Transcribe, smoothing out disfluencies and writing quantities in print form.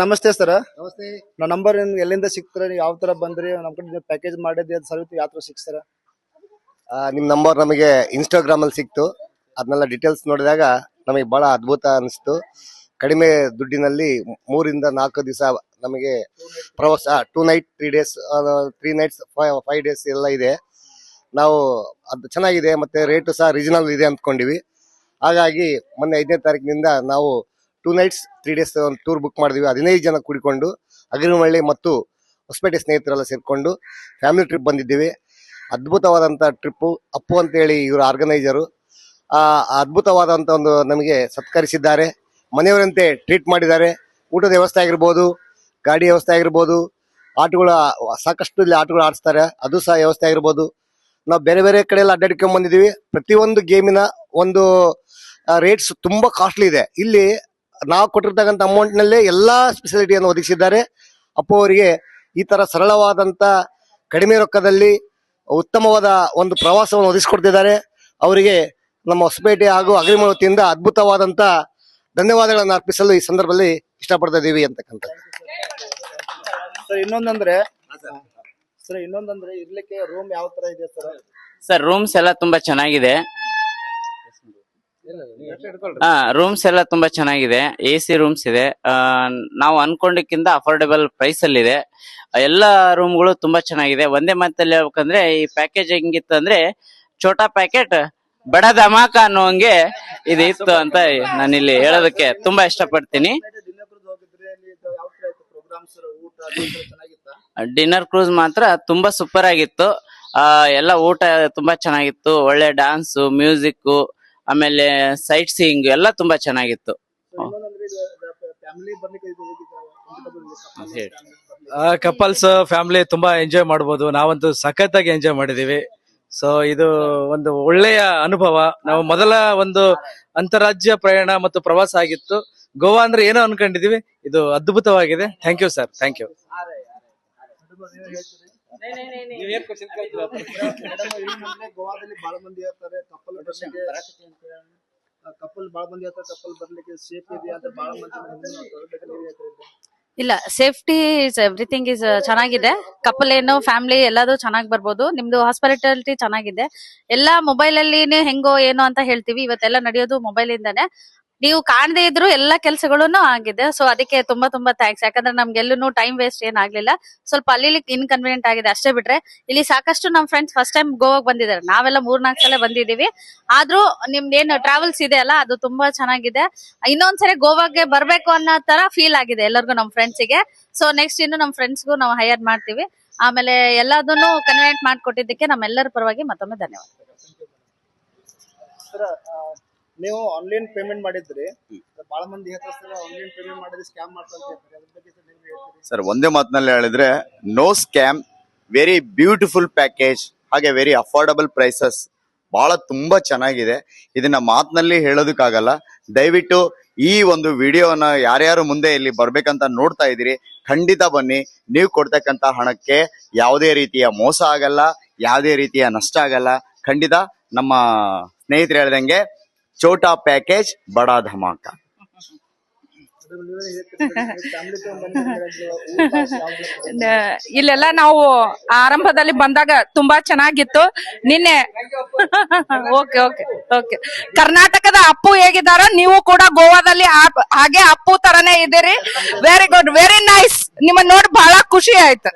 ನಮಸ್ತೆ ಸರ್. ನಮಸ್ತೆ. ನನ್ನ ನಂಬರ್ ಎಲ್ಲಿಂದ ಸಿಗ್ತಾರೆ, ಯಾವ ತರ ಬಂದ್ರಿ, ನಮ್ಮ ಕಡೆ ಪ್ಯಾಕೇಜ್ ಮಾಡಿದ್ರಿ, ಅದು ಸರ್ವಿಸ್ ಯಾವ ತರ ಸಿಗ್ತಾರ? ನಿಮ್ ನಂಬರ್ ನಮಗೆ ಇನ್ಸ್ಟಾಗ್ರಾಮ್ ಅಲ್ಲಿ ಸಿಕ್ತು. ಅದನ್ನೆಲ್ಲ ಡೀಟೇಲ್ಸ್ ನೋಡಿದಾಗ ನಮಗೆ ಬಹಳ ಅದ್ಭುತ ಅನಿಸ್ತು. ಕಡಿಮೆ ದುಡ್ಡಿನಲ್ಲಿ 3 ಇಂದ 4 ದಿವಸ ನಮಗೆ ಪ್ರವಾಸ, 2 ನೈಟ್ 3 ಡೇಸ್ 3 ನೈಟ್ಸ್ 5 ಡೇಸ್ ಎಲ್ಲ ಇದೆ. ನಾವು ಅದು ಚೆನ್ನಾಗಿದೆ, ಮತ್ತೆ ರೇಟು ಸಹ ರೀಸನಬಲ್ ಇದೆ ಅಂದ್ಕೊಂಡಿವಿ. ಹಾಗಾಗಿ ಮೊನ್ನೆ 5ನೇ ತಾರೀಕಿನಿಂದ ನಾವು 2 ನೈಟ್ಸ್ 3 ಡೇಸ್ ಒಂದು ಟೂರ್ ಬುಕ್ ಮಾಡಿದ್ವಿ. 15 ಜನ ಕೂಡಿಕೊಂಡು ಅಗಿರಿಮಳ್ಳಿ ಮತ್ತು ಹೊಸಪೇಟೆ ಸ್ನೇಹಿತರೆಲ್ಲ ಸೇರ್ಕೊಂಡು ಫ್ಯಾಮಿಲಿ ಟ್ರಿಪ್ ಬಂದಿದ್ದೀವಿ. ಅದ್ಭುತವಾದಂತ ಟ್ರಿಪ್ಪು. ಅಪ್ಪು ಅಂತೇಳಿ ಇವರು ಆರ್ಗನೈಸರು. ಅದ್ಭುತವಾದಂತ ಒಂದು ನಮಗೆ ಸತ್ಕರಿಸಿದ್ದಾರೆ, ಮನೆಯವರಂತೆ ಟ್ರೀಟ್ ಮಾಡಿದ್ದಾರೆ. ಊಟದ ವ್ಯವಸ್ಥೆ ಆಗಿರ್ಬೋದು, ಗಾಡಿ ವ್ಯವಸ್ಥೆ ಆಗಿರ್ಬೋದು, ಆಟಗಳ ಸಾಕಷ್ಟು ಇಲ್ಲಿ ಆಟಗಳು ಆಡಿಸ್ತಾರೆ, ಅದು ಸಹ ವ್ಯವಸ್ಥೆ ಆಗಿರ್ಬೋದು. ನಾವು ಬೇರೆ ಬೇರೆ ಕಡೆ ಎಲ್ಲ ಅಡ್ಡಾಡ್ಕೊಂಡ್ ಬಂದಿದ್ದೀವಿ. ಪ್ರತಿಯೊಂದು ಗೇಮಿನ ಒಂದು ರೇಟ್ಸ್ ತುಂಬಾ ಕಾಸ್ಟ್ಲಿ ಇದೆ. ಇಲ್ಲಿ ನಾವು ಕೊಟ್ಟಿರ್ತಕ್ಕಂಥ ಅಮೌಂಟ್ ನಲ್ಲೇ ಎಲ್ಲಾ ಸ್ಪೆಸಿಲಿಟಿಯನ್ನು ಒದಗಿಸಿದ್ದಾರೆ. ಅಪ್ಪು ಅವರಿಗೆ ಈ ತರ ಸರಳವಾದಂತ ಕಡಿಮೆ ರೊಕ್ಕದಲ್ಲಿ ಉತ್ತಮವಾದ ಒಂದು ಪ್ರವಾಸವನ್ನು ಒದಗಿಸಿಕೊಡ್ತಿದ್ದಾರೆ. ಅವರಿಗೆ ನಮ್ಮ ಹೊಸಪೇಟೆ ಹಾಗೂ ಅಗ್ರಿಮಳ ವತಿಯಿಂದ ಅದ್ಭುತವಾದಂತ ಧನ್ಯವಾದಗಳನ್ನು ಅರ್ಪಿಸಲು ಈ ಸಂದರ್ಭದಲ್ಲಿ ಇಷ್ಟಪಡ್ತಾ ಇದೀವಿ ಅಂತಕ್ಕಂಥ. ಸರ್ ಇನ್ನೊಂದಂದ್ರೆ ಇರ್ಲಿಕ್ಕೆ ರೂಮ್ ಯಾವ ತರ ಇದೆ ಸರ್? ಸರ್ ರೂಮ್ಸ್ ಎಲ್ಲ ತುಂಬಾ ಚೆನ್ನಾಗಿದೆ. ರೂಮ್ಸ್ ಎಲ್ಲ ತುಂಬಾ ಚೆನ್ನಾಗಿದೆ. AC ರೂಮ್ಸ್ ಇದೆ. ನಾವು ಅನ್ಕೊಂಡಿಕ್ಕಿಂತ ಅಫೋರ್ಡೆಬಲ್ ಪ್ರೈಸ್ ಅಲ್ಲಿ ಇದೆ. ಎಲ್ಲಾ ರೂಮ್ಗಳು ತುಂಬಾ ಚೆನ್ನಾಗಿದೆ. ಒಂದೇ ಮಾತಲ್ಲಿ ಹೇಳ್ಬೇಕಂದ್ರೆ ಈ ಪ್ಯಾಕೇಜ್ ಹೆಂಗಿತ್ತು ಅಂದ್ರೆ ಛೋಟಾ ಪ್ಯಾಕೆಟ್ ಬಡ ಧಮಾಕ ಅನ್ನೋಂಗೆ ಇದು ಇತ್ತು ಅಂತ ನಾನು ಇಲ್ಲಿ ಹೇಳೋದಕ್ಕೆ ತುಂಬಾ ಇಷ್ಟಪಡ್ತೀನಿ. ಡಿನ್ನರ್ ಕ್ರೂಸ್ ಮಾತ್ರ ತುಂಬಾ ಸೂಪರ್ ಆಗಿತ್ತು. ಎಲ್ಲ ಊಟ ತುಂಬಾ ಚೆನ್ನಾಗಿತ್ತು. ಒಳ್ಳೆ ಡಾನ್ಸ್, ಮ್ಯೂಸಿಕ್, ಆಮೇಲೆ ಸೈಟ್ ಸೀಯಿಂಗ್ ಎಲ್ಲ ತುಂಬಾ ಚೆನ್ನಾಗಿತ್ತು. ಕಪಲ್ಸ್ ಫ್ಯಾಮಿಲಿ ತುಂಬಾ ಎಂಜಾಯ್ ಮಾಡಬಹುದು. ನಾವಂತೂ ಸಖತ್ತಾಗಿ ಎಂಜಾಯ್ ಮಾಡಿದೀವಿ. ಸೊ ಇದು ಒಂದು ಒಳ್ಳೆಯ ಅನುಭವ. ನಾವು ಮೊದಲ ಒಂದು ಅಂತಾರಾಜ್ಯ ಪ್ರಯಾಣ ಮತ್ತು ಪ್ರವಾಸ ಆಗಿತ್ತು. ಗೋವಾ ಅಂದ್ರೆ ಏನೋ ಅನ್ಕೊಂಡಿದೀವಿ, ಇದು ಅದ್ಭುತವಾಗಿದೆ. Thank you sir, thank you. ಗೋವಾದಲ್ಲಿ ಬಹಳ ಮಂದಿ ಇರ್ತಾರೆ, ಕಪಲ್ ಬಹಳ ಮಂದಿ ಇರ್ತಾರೆ, ಕಪಲ್ ಬರ್ಲಿಕ್ಕೆ ಸೇಫ್ ಇದೆಯಾ ಅಂತ ಬಹಳ ಮಂದಿ. ಇಲ್ಲ, ಸೇಫ್ಟಿ ಇಸ್ ಎವ್ರಿಥಿಂಗ್ ಇಸ್ ಚೆನ್ನಾಗಿದೆ. ಕಪಲ್ ಏನು ಫ್ಯಾಮಿಲಿ ಎಲ್ಲದೂ ಚೆನ್ನಾಗಿ ಬರ್ಬೋದು. ನಿಮ್ದು ಹಾಸ್ಪಿಟಾಲಿಟಿ ಚೆನ್ನಾಗಿದೆ. ಎಲ್ಲಾ ಮೊಬೈಲ್ ಅಲ್ಲಿ ಹೆಂಗೋ ಏನೋ ಅಂತ ಹೇಳ್ತೀವಿ, ಇವತ್ತೆಲ್ಲ ನಡೆಯೋದು ಮೊಬೈಲ್ ಇಂದಾನೆ. ನೀವು ಕಾಣದೇ ಇದ್ರು ಎಲ್ಲಾ ಕೆಲಸಗಳನ್ನು ಆಗಿದೆ. ಸೊ ಅದಕ್ಕೆ ತುಂಬಾ ತುಂಬಾ ಥ್ಯಾಂಕ್ಸ್. ಯಾಕಂದ್ರೆ ನಮ್ಗೆಲ್ಲೂ ಟೈಮ್ ವೇಸ್ಟ್ ಏನಾಗ್ಲಿಲ್ಲ. ಸ್ವಲ್ಪ ಅಲ್ಲಿ ಇನ್ಕನ್ವೀನಿಯಂಟ್ ಆಗಿದೆ ಅಷ್ಟೇ ಬಿಟ್ರೆ ಇಲ್ಲಿ ಸಾಕಷ್ಟು ನಮ್ ಫ್ರೆಂಡ್ಸ್ ಫಸ್ಟ್ ಟೈಮ್ ಗೋವಾಗ್ ಬಂದಿದ್ದಾರೆ. ನಾವೆಲ್ಲ 3-4 ಸಲ ಬಂದಿದೀವಿ. ಆದ್ರೂ ನಿಮ್ದೇನು ಟ್ರಾವೆಲ್ಸ್ ಇದೆ ಅಲ್ಲ, ಅದು ತುಂಬಾ ಚೆನ್ನಾಗಿದೆ. ಇನ್ನೊಂದ್ಸರಿ ಗೋವಾಗೆ ಬರ್ಬೇಕು ಅನ್ನೋ ತರ ಫೀಲ್ ಆಗಿದೆ ಎಲ್ಲರಿಗೂ, ನಮ್ ಫ್ರೆಂಡ್ಸಿಗೆ. ಸೊ ನೆಕ್ಸ್ಟ್ ಇನ್ನು ನಮ್ ಫ್ರೆಂಡ್ಸ್ಗೂ ನಾವು ಹೈಯರ್ ಮಾಡ್ತೀವಿ. ಆಮೇಲೆ ಎಲ್ಲದನ್ನು ಕನ್ವೀನಿಯಂಟ್ ಮಾಡ್ಕೊಟ್ಟಿದ್ದಕ್ಕೆ ನಮ್ಮೆಲ್ಲರ ಪರವಾಗಿ ಮತ್ತೊಮ್ಮೆ ಧನ್ಯವಾದ. ನೀವು ಆನ್ಲೈನ್ ಪೇಮೆಂಟ್ ಮಾಡಿದ್ರಿ, ಬಹಳ ಮಂದಿ ಹೇಳ್ತಾರೆ ಆನ್ಲೈನ್ ಪೇಮೆಂಟ್ ಮಾಡಿದ್ರೆ ಸ್ಕ್ಯಾಮ್ ಮಾಡ್ತಾರೆ. ಅದ್ರ ಬಗ್ಗೆ ಸರ್ ಒಂದೇ ಮಾತಿನಲ್ಲಿ ಹೇಳಿದ್ರೆ no scam, very beautiful package, ಹಾಗೆ ವೆರಿ ಅಫೋರ್ಡಬಲ್ ಪ್ರೈಸಸ್. ಬಹಳ ತುಂಬಾ ಚೆನ್ನಾಗಿದೆ. ಇದನ್ನ ಮಾತಿನಲ್ಲಿ ಹೇಳೋದಕ್ಕಾಗಲ್ಲ. ದಯವಿಟ್ಟು ಈ ಒಂದು ವಿಡಿಯೋನ ಯಾರ್ಯಾರು ಮುಂದೆ ಇಲ್ಲಿ ಬರ್ಬೇಕಂತ ನೋಡ್ತಾ ಇದ್ದೀರಿ, ಖಂಡಿತ ಬನ್ನಿ. ನೀವು ಕೊಡ್ತಕ್ಕಂತ ಹಣಕ್ಕೆ ಯಾವುದೇ ರೀತಿಯ ಮೋಸ ಆಗಲ್ಲ, ಯಾವುದೇ ರೀತಿಯ ನಷ್ಟ ಆಗಲ್ಲ. ಖಂಡಿತ ನಮ್ಮ ಸ್ನೇಹಿತರು ಹೇಳ್ದಂಗೆ ಛೋಟಾ ಪ್ಯಾಕೇಜ್ ಬಡಾ ಧಮಾಕ. ಇಲ್ಲೆಲ್ಲ ನಾವು ಆರಂಭದಲ್ಲಿ ಬಂದಾಗ ತುಂಬಾ ಚೆನ್ನಾಗಿತ್ತು. ನಿನ್ನೆ ಓಕೆ ಓಕೆ ಓಕೆ ಕರ್ನಾಟಕದ ಅಪ್ಪು ಹೇಗಿದ್ದಾರೋ ನೀವು ಕೂಡ ಗೋವಾದಲ್ಲಿ ಹಾಗೆ ಅಪ್ಪು ತರನೇ ಇದ್ದೀರಿ. Very good, very nice. ನಿಮ್ಮನ್ನ ನೋಡಿ ಬಹಳ ಖುಷಿ ಆಯ್ತು.